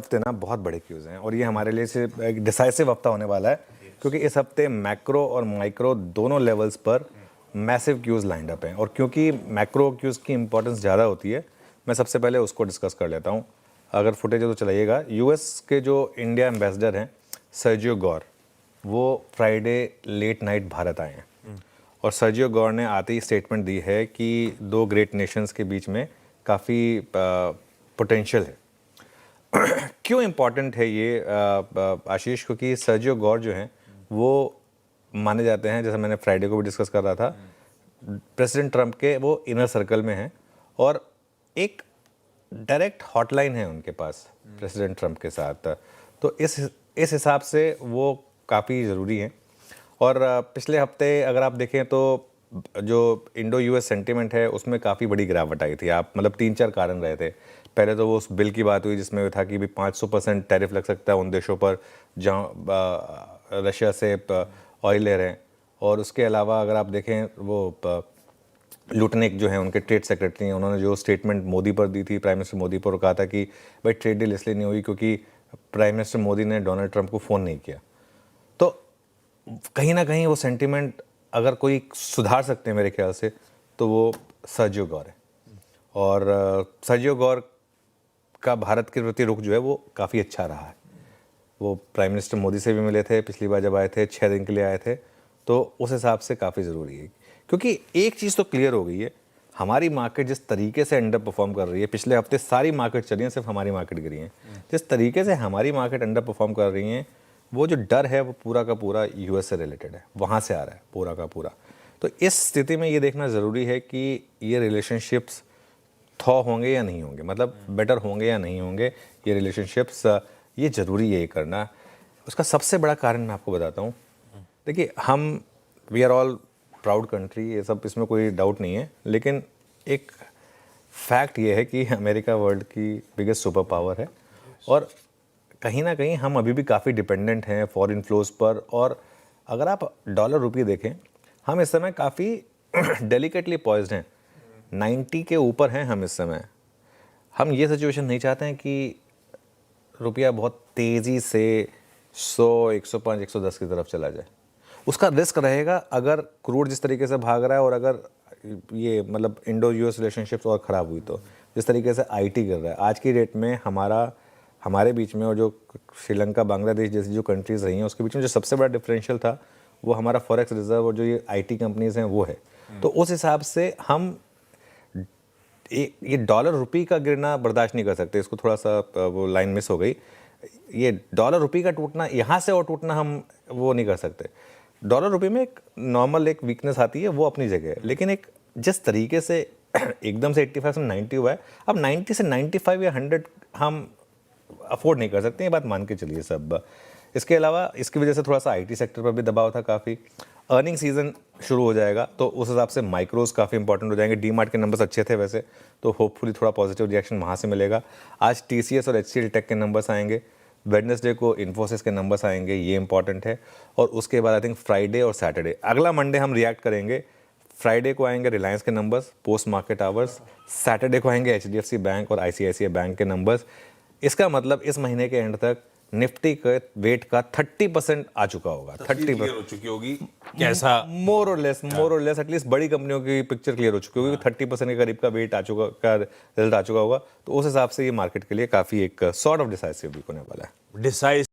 हफ्ते ना बहुत बड़े क्यूज़ हैं और ये हमारे लिए से एक डिसाइसिव हफ्ता होने वाला है, क्योंकि इस हफ्ते मैक्रो और माइक्रो दोनों लेवल्स पर मैसिव क्यूज़ लाइंड अप हैं। और क्योंकि मैक्रो क्यूज़ की इंपॉर्टेंस ज़्यादा होती है, मैं सबसे पहले उसको डिस्कस कर लेता हूँ। अगर फुटेज है तो चलाइएगा। यूएस के जो इंडिया एम्बेसडर हैं सर्जियो गौर, वो फ्राइडे लेट नाइट भारत आए हैं और सर्जियो गौर ने आते ही स्टेटमेंट दी है कि दो ग्रेट नेशंस के बीच में काफ़ी पोटेंशियल है। क्यों इम्पॉर्टेंट है ये आशीष? क्योंकि सर्जियो गौर जो हैं वो माने जाते हैं, जैसे मैंने फ्राइडे को भी डिस्कस कर रहा था, प्रेसिडेंट ट्रंप के वो इनर सर्कल में हैं और एक डायरेक्ट हॉटलाइन है उनके पास प्रेसिडेंट ट्रंप के साथ। तो इस हिसाब से वो काफ़ी ज़रूरी हैं। और पिछले हफ्ते अगर आप देखें तो जो इंडो यूएस सेंटिमेंट है उसमें काफ़ी बड़ी गिरावट आई थी। आप मतलब 3-4 कारण रहे थे। पहले तो वो उस बिल की बात हुई जिसमें था कि भी 500% टैरिफ लग सकता है उन देशों पर जहाँ रशिया से ऑयल ले रहे हैं। और उसके अलावा अगर आप देखें वो लुटनिक जो है उनके ट्रेड सेक्रेटरी हैं, उन्होंने जो स्टेटमेंट मोदी पर दी थी, प्राइम मिनिस्टर मोदी पर, कहा था कि भाई ट्रेड डील इसलिए नहीं हुई क्योंकि प्राइम मिनिस्टर मोदी ने डोनाल्ड ट्रंप को फ़ोन नहीं किया। तो कहीं ना कहीं वो सेंटिमेंट अगर कोई सुधार सकते हैं मेरे ख्याल से तो वो सर्जियो गौर है। और सर्जियो गौर का भारत के प्रति रुख जो है वो काफ़ी अच्छा रहा है। वो प्राइम मिनिस्टर मोदी से भी मिले थे पिछली बार जब आए थे, 6 दिन के लिए आए थे। तो उस हिसाब से काफ़ी ज़रूरी है, क्योंकि एक चीज़ तो क्लियर हो गई है, हमारी मार्केट जिस तरीके से अंडर परफॉर्म कर रही है, पिछले हफ्ते सारी मार्केट चली हैं, सिर्फ हमारी मार्केट गिरी हैं। जिस तरीके से हमारी मार्केट अंडर परफॉर्म कर रही हैं, वो जो डर है वो पूरा का पूरा यूएस से रिलेटेड है, वहाँ से आ रहा है पूरा का पूरा। तो इस स्थिति में ये देखना ज़रूरी है कि ये रिलेशनशिप्स थॉ होंगे या नहीं होंगे, मतलब बेटर होंगे या नहीं होंगे ये रिलेशनशिप्स, ये ज़रूरी है ये करना। उसका सबसे बड़ा कारण मैं आपको बताता हूँ। देखिए, हम we are all proud country, ये सब इसमें कोई डाउट नहीं है, लेकिन एक फैक्ट ये है कि अमेरिका वर्ल्ड की बिगेस्ट सुपर पावर है और कहीं ना कहीं हम अभी भी काफ़ी डिपेंडेंट हैं फॉरेन फ्लोज पर। और अगर आप डॉलर रुपये देखें, हम इस समय काफ़ी डेलिकेटली पॉइज्ड हैं, 90 के ऊपर हैं हम इस समय। हम ये सिचुएशन नहीं चाहते हैं कि रुपया बहुत तेज़ी से 100, 105, 110 की तरफ चला जाए। उसका रिस्क रहेगा अगर क्रूड जिस तरीके से भाग रहा है और अगर ये मतलब इंडो यूएस रिलेशनशिप्स और ख़राब हुई तो जिस तरीके से आईटी कर रहा है आज की डेट में हमारे बीच में, और जो श्रीलंका, बांग्लादेश जैसी जो कंट्रीज़ रही हैं उसके बीच में जो सबसे बड़ा डिफरेंशियल था वो हमारा फॉरेक्स रिजर्व और जो ये आईटी कंपनीज़ हैं वो है। तो उस हिसाब से हम ये डॉलर रुपये का गिरना बर्दाश्त नहीं कर सकते। इसको थोड़ा सा वो लाइन मिस हो गई। ये डॉलर रुपये का टूटना, यहाँ से और टूटना हम वो नहीं कर सकते। डॉलर रुपये में एक नॉर्मल एक वीकनेस आती है, वो अपनी जगह है, लेकिन एक जिस तरीके से एकदम से 85 से 90 हुआ है, अब 90 से 95 या 100 हम अफोर्ड नहीं कर सकते, ये बात मान के चलिए सब। इसके अलावा इसकी वजह से थोड़ा सा आईटी सेक्टर पर भी दबाव था काफ़ी। अर्निंग सीजन शुरू हो जाएगा तो उस हिसाब से माइक्रोज काफ़ी इंपॉर्टेंट हो जाएंगे। डीमार्ट के नंबर्स अच्छे थे वैसे, तो होपफुली थोड़ा पॉजिटिव रिएक्शन वहाँ से मिलेगा। आज टीसीएस और एचसीएल टेक के नंबर्स आएंगे। वेडनेसडे को इन्फोसिस के नंबर्स आएंगे, ये इंपॉर्टेंट है। और उसके बाद आई थिंक फ्राइडे और सैटरडे, अगला मंडे हम रिएक्ट करेंगे। फ्राइडे को आएंगे रिलायंस के numbers post market hours, Saturday को आएंगे एचडीएफसी बैंक और आईसीआईसीआई बैंक के नंबर्स। इसका मतलब इस महीने के एंड तक निफ्टी के वेट का 30% आ चुका होगा। 30% हो चुकी होगी, कैसा मोर और लेस एटलीस्ट बड़ी कंपनियों की पिक्चर क्लियर हो चुकी होगी। 30% के करीब का वेट आ चुका, का रिजल्ट आ चुका होगा। तो उस हिसाब से ये मार्केट के लिए काफ़ी एक सॉर्ट ऑफ डिसाइसिव वीक होने वाला है। डिसाइसिव